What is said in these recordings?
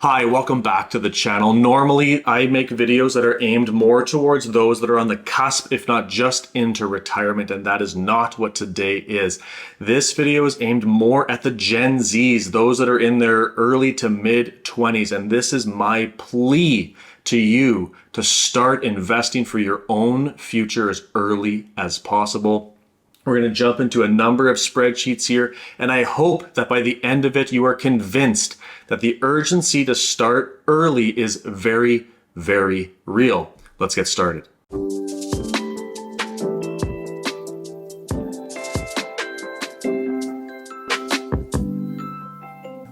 Hi, welcome back to the channel. Normally, I make videos that are aimed more towards those that are on the cusp, if not just into retirement, and that is not what today is. This video is aimed more at the Gen Zs, those that are in their early to mid 20s, and this is my plea to you to start investing for your own future as early as possible. We're going to jump into a number of spreadsheets here, and I hope that by the end of it, you are convinced that the urgency to start early is very, very real. Let's get started.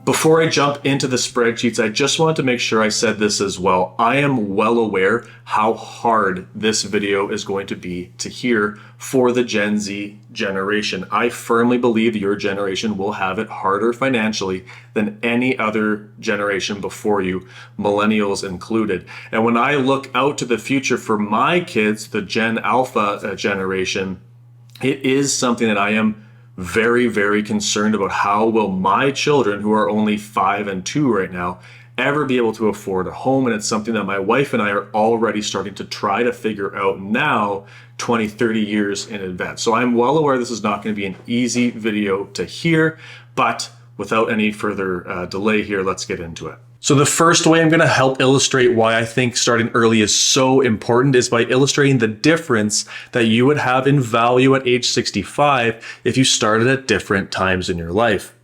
Before I jump into the spreadsheets, I just wanted to make sure I said this as well. I am well aware how hard this video is going to be to hear for the Gen Z generation. I firmly believe your generation will have it harder financially than any other generation before you, millennials included. And when I look out to the future for my kids, the Gen Alpha generation, it is something that I am very, very concerned about. How will my children, who are only 5 and 2 right now, ever be able to afford a home? And it's something that my wife and I are already starting to try to figure out now, 20, 30 years in advance. So I'm well aware this is not going to be an easy video to hear, but without any further delay here, let's get into it. So the first way I'm going to help illustrate why I think starting early is so important is by illustrating the difference that you would have in value at age 65 if you started at different times in your life.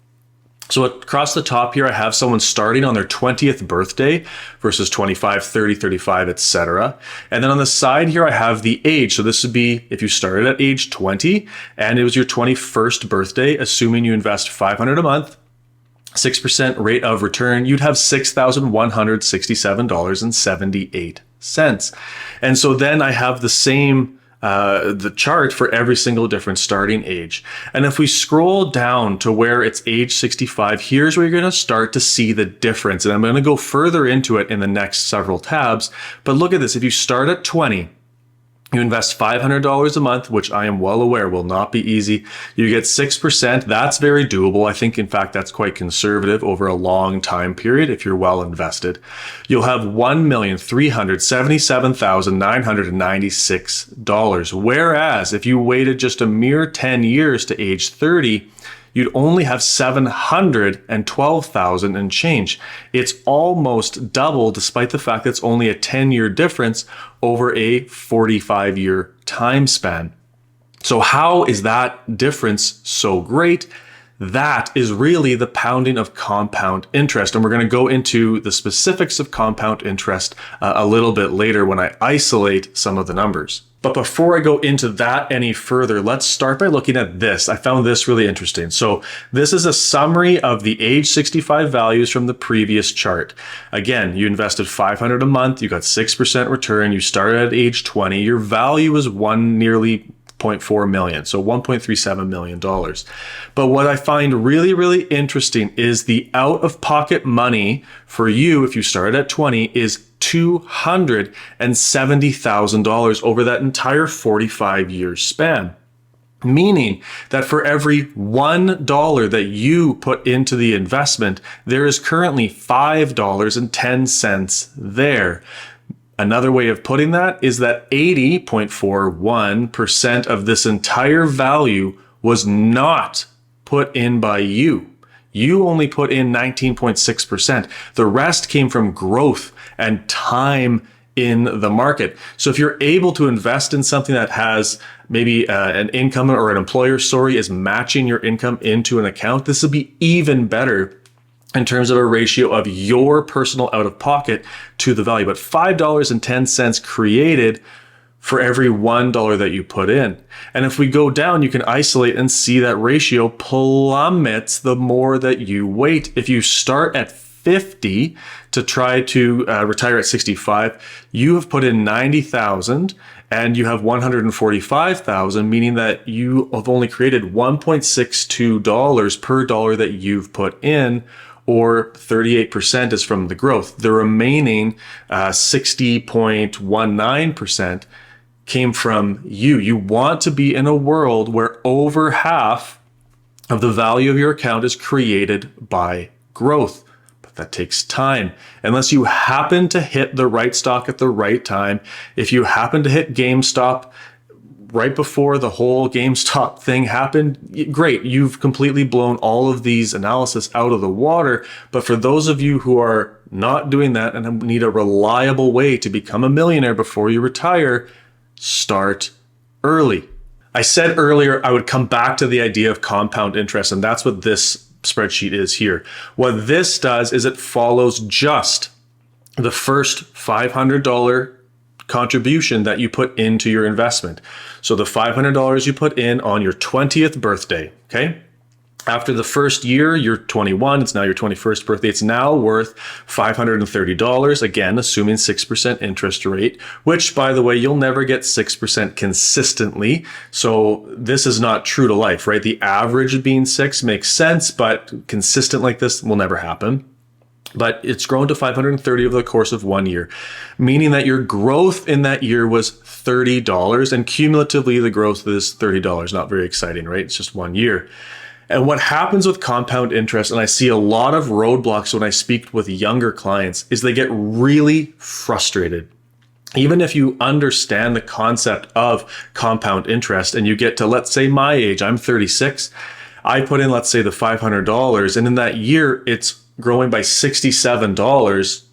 So across the top here, I have someone starting on their 20th birthday versus 25, 30, 35, etc. And then on the side here, I have the age. So this would be if you started at age 20 and it was your 21st birthday, assuming you invest $500 a month, 6% rate of return, you'd have $6,167.78. And so then I have the same the chart for every single different starting age. And if we scroll down to where it's age 65, here's where you're going to start to see the difference. And I'm going to go further into it in the next several tabs. But look at this. If you start at 20, you invest $500 a month, which I am well aware will not be easy. You get 6%. That's very doable. I think, in fact, that's quite conservative over a long time period if you're well invested. You'll have $1,377,996. Whereas if you waited just a mere 10 years to age 30, you'd only have $712,000 and change. It's almost double, despite the fact that it's only a 10-year difference over a 45-year time span. So how is that difference so great? That is really the pounding of compound interest. And we're going to go into the specifics of compound interest a little bit later when I isolate some of the numbers. But before I go into that any further, let's start by looking at this. I found this really interesting. So this is a summary of the age 65 values from the previous chart. Again, you invested $500 a month, you got 6% return, you started at age 20, your value is nearly 0.4 million, so $1.37 million. But what I find really, really interesting is the out-of-pocket money for you if you started at 20 is $270,000 over that entire 45-year span. Meaning that for every $1 that you put into the investment, there is currently $5.10 there. Another way of putting that is that 80.41% of this entire value was not put in by you. You only put in 19.6%. The rest came from growth and time in the market. So if you're able to invest in something that has maybe an income or an employer story is matching your income into an account, this will be even better in terms of a ratio of your personal out-of-pocket to the value. But $5.10 created for every $1 that you put in. And if we go down, you can isolate and see that ratio plummets the more that you wait. If you start at 50 to try to retire at 65, you have put in 90,000 and you have 145,000, meaning that you have only created $1.62 per dollar that you've put in, or 38% is from the growth. The remaining 60.19% came from you. You want to be in a world where over half of the value of your account is created by growth. That takes time. Unless you happen to hit the right stock at the right time, if you happen to hit GameStop right before the whole GameStop thing happened, great. You've completely blown all of these analysis out of the water. But for those of you who are not doing that and need a reliable way to become a millionaire before you retire, start early. I said earlier I would come back to the idea of compound interest, and that's what this spreadsheet is here. What this does is it follows just the first $500 contribution that you put into your investment. So the $500 you put in on your 20th birthday, okay? After the first year, you're 21, it's now your 21st birthday. It's now worth $530, again, assuming 6% interest rate, which, by the way, you'll never get 6% consistently. So this is not true to life, right? The average being 6 makes sense, but consistent like this will never happen. But it's grown to 530 over the course of 1 year, meaning that your growth in that year was $30, and cumulatively the growth is $30. Not very exciting, right? It's just 1 year. And what happens with compound interest, and I see a lot of roadblocks when I speak with younger clients, is they get really frustrated. Even if you understand the concept of compound interest and you get to, let's say my age, I'm 36, I put in, let's say, the $500, and in that year, it's growing by $67.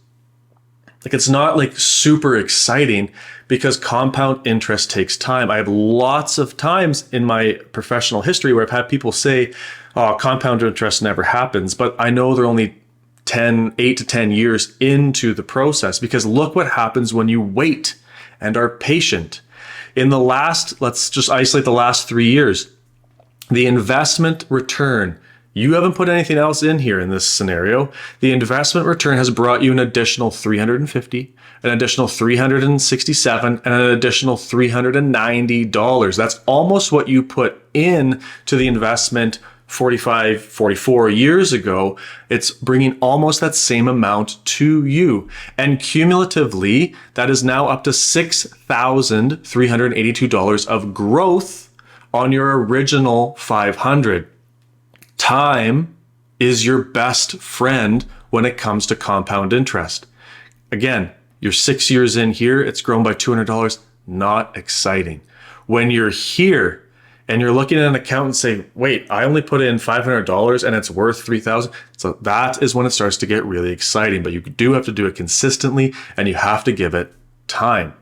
Like, it's not like super exciting because compound interest takes time. I have lots of times in my professional history where I've had people say, oh, compound interest never happens, but I know they're only 8 to 10 years into the process, because look what happens when you wait and are patient. In the last, let's just isolate the last 3 years, the investment return, you haven't put anything else in here in this scenario. The investment return has brought you an additional $350, an additional $367, and an additional $390. That's almost what you put in to the investment 44 years ago. It's bringing almost that same amount to you. And cumulatively, that is now up to $6,382 of growth on your original 500. Time is your best friend when it comes to compound interest. Again, you're 6 years in here, it's grown by $200, not exciting. When you're here and you're looking at an account and say, wait, I only put in $500 and it's worth $3,000. So that is when it starts to get really exciting, but you do have to do it consistently and you have to give it time.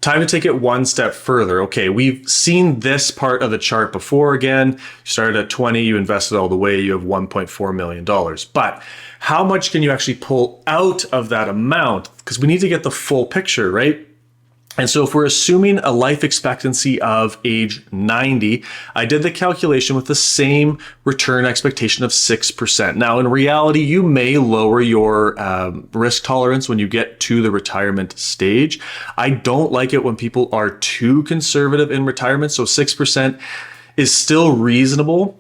Time to take it one step further. Okay, we've seen this part of the chart before. Again, you started at 20, you invested all the way, you have $1.4 million. But how much can you actually pull out of that amount? Because we need to get the full picture, right? And so if we're assuming a life expectancy of age 90, I did the calculation with the same return expectation of 6%. Now, in reality, you may lower your risk tolerance when you get to the retirement stage. I don't like it when people are too conservative in retirement. So 6% is still reasonable.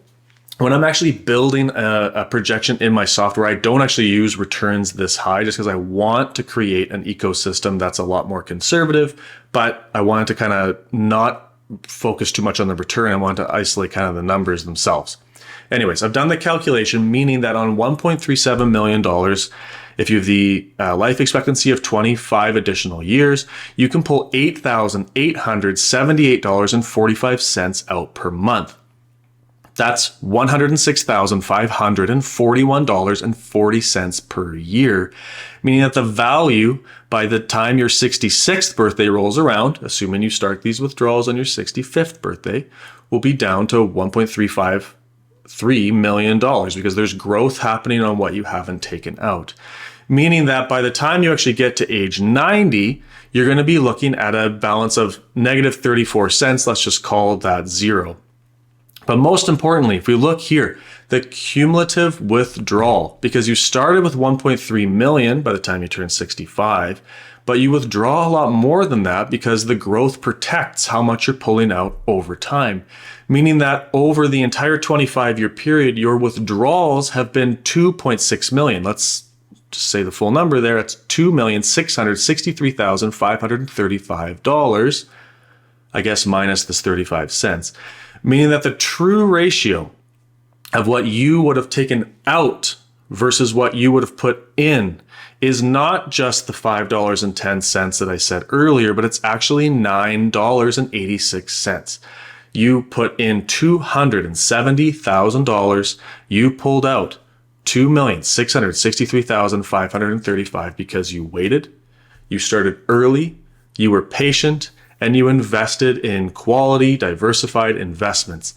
When I'm actually building a projection in my software, I don't actually use returns this high just because I want to create an ecosystem that's a lot more conservative, but I wanted to kind of not focus too much on the return. I want to isolate kind of the numbers themselves. Anyways, I've done the calculation, meaning that on $1.37 million, if you have the life expectancy of 25 additional years, you can pull $8,878.45 out per month. That's $106,541.40 per year, meaning that the value by the time your 66th birthday rolls around, assuming you start these withdrawals on your 65th birthday, will be down to $1.353 million because there's growth happening on what you haven't taken out. Meaning that by the time you actually get to age 90, you're going to be looking at a balance of negative 34 cents. Let's just call that zero. But most importantly, if we look here, the cumulative withdrawal, because you started with 1.3 million by the time you turn 65, but you withdraw a lot more than that because the growth protects how much you're pulling out over time. Meaning that over the entire 25-year period, your withdrawals have been 2.6 million. Let's just say the full number there. It's $2,663,535, I guess minus this 35 cents. Meaning that the true ratio of what you would have taken out versus what you would have put in is not just the $5.10 that I said earlier, but it's actually $9.86. You put in $270,000. You pulled out $2,663,535 because you waited, you started early, you were patient, and you invested in quality, diversified investments.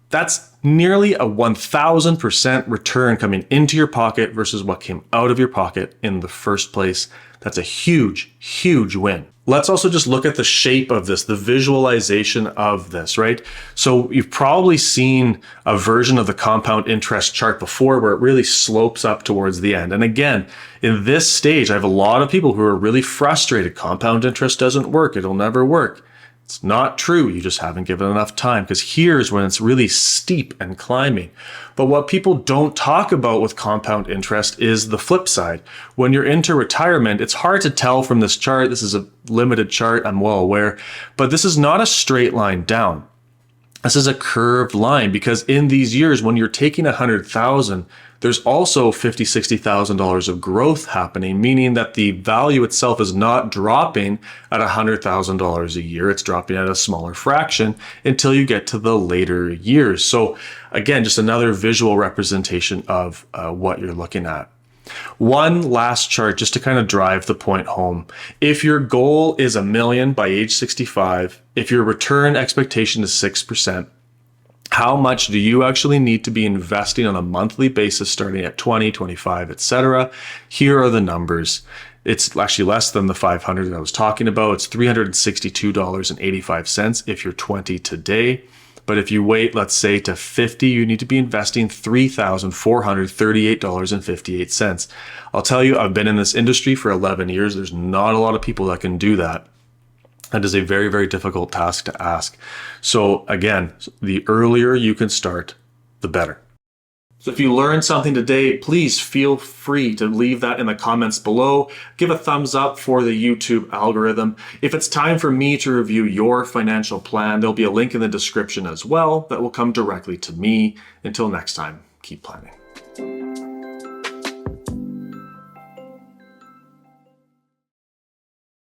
That's nearly a 1,000% return coming into your pocket versus what came out of your pocket in the first place. That's a huge, huge win. Let's also just look at the shape of this, the visualization of this, right? So you've probably seen a version of the compound interest chart before where it really slopes up towards the end. And again, in this stage, I have a lot of people who are really frustrated. Compound interest doesn't work. It'll never work. It's not true. You just haven't given enough time, because here's when it's really steep and climbing. But what people don't talk about with compound interest is the flip side. When you're into retirement, it's hard to tell from this chart. This is a limited chart, I'm well aware, but this is not a straight line down. This is a curved line, because in these years, when you're taking 100,000, there's also $50,000, $60,000 of growth happening, meaning that the value itself is not dropping at $100,000 a year. It's dropping at a smaller fraction until you get to the later years. So again, just another visual representation of what you're looking at. One last chart just to kind of drive the point home. If your goal is $1 million by age 65, if your return expectation is 6%, how much do you actually need to be investing on a monthly basis starting at 20, 25, etc.? Here are the numbers. It's actually less than the 500 that I was talking about. It's $362.85 if you're 20 today. But if you wait, let's say to 50, you need to be investing $3,438.58. I'll tell you, I've been in this industry for 11 years. There's not a lot of people that can do that. That is a very, very difficult task to ask. So again, the earlier you can start, the better. So if you learned something today, please feel free to leave that in the comments below. Give a thumbs up for the YouTube algorithm. If it's time for me to review your financial plan, there'll be a link in the description as well that will come directly to me. Until next time, keep planning.